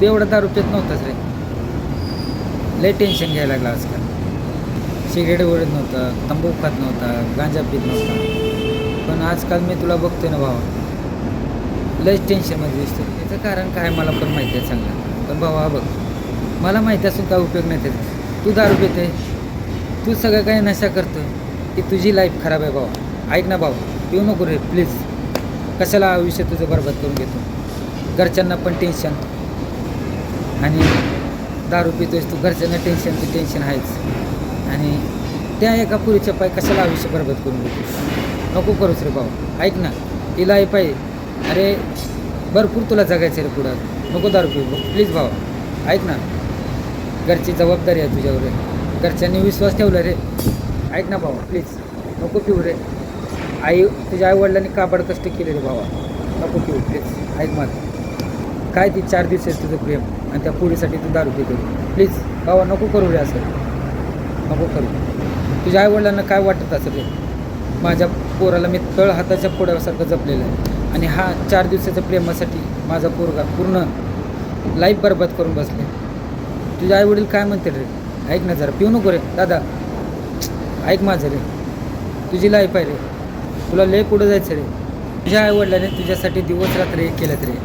तू एवढा दारू पित नव्हताच रे. लय टेन्शन घ्यायला लागला आजकाल. सिगरेट ओढत नव्हता, तंबाखू खात नव्हता, गांजा पित नव्हता. पण आजकाल मी तुला बघतोय ना भावा, लयच टेन्शनमध्ये दिसतो. त्याचं कारण काय मला पण माहिती आहे चांगलं. पण भावा बघ, मला माहिती असून काय उपयोग नाही त्याचा. तू दारू पिते, तू सगळं काही नशा करतो, की तुझी लाईफ खराब आहे भावा. ऐक ना भावा, पिऊ नको रे प्लीज. कशाला आयुष्य तुझं बरबाद करून घेतो. घरच्यांना पण टेन्शन, आणि दारू पितोयस तू, घरच्यांना टेन्शन, ते टेन्शन आहेच. आणि त्या एका पुरीच्या पाय कशाला आयुष्य बरबाद करून घेतो. नको करूच रे भाऊ. ऐक ना, ही लाईफ आहे. अरे भरपूर तुला जगायचं रे पुढं. नको दारू पिऊ प्लीज भावा. ऐक ना, घरची जबाबदारी आहे तुझ्यावर. घरच्यांनी विश्वास ठेवला रे. ऐक ना भावा प्लीज, नको पिऊ रे. तुझ्या आईवडिलांनी काबाड कष्ट केले रे भावा. नको पिऊ प्लीज. ऐक मला, काय ती 4 दिवस आहे तुझं प्रेम, आणि त्या पोरीसाठी तू दारू पितो. प्लीज भावा नको करू रे असं. नको करू. तुझ्या आईवडिलांना काय वाटत असेल रे. माझ्या पोराला मी तळ हाताच्या फोड्यासारखं जपलेलं आहे, आणि हा 4 दिवसाच्या प्रेमासाठी माझा पोरगा पूर्ण लाईफ बरबाद करून बसले. तुझे आईवडील काय म्हणते रे. ऐक ना जरा, पिऊ नको रे दादा. ऐक माझं रे, तुझी लाईफ आहे रे. तुला लय पुढं जायचं रे. तुझ्या आईवडिलांनी तुझ्यासाठी दिवस रात्र एक केलं रे.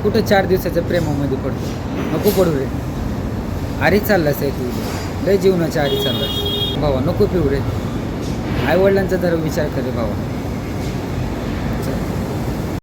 कुठं 4 दिवसाच्या प्रेमामध्ये पडतो. नको पडू रे. आरी चाललास आहे तू, लय जीवनाच्या आरी चाललास भावा. नको पिऊ रे. आईवडिलांचा जरा विचार कर रे भावा.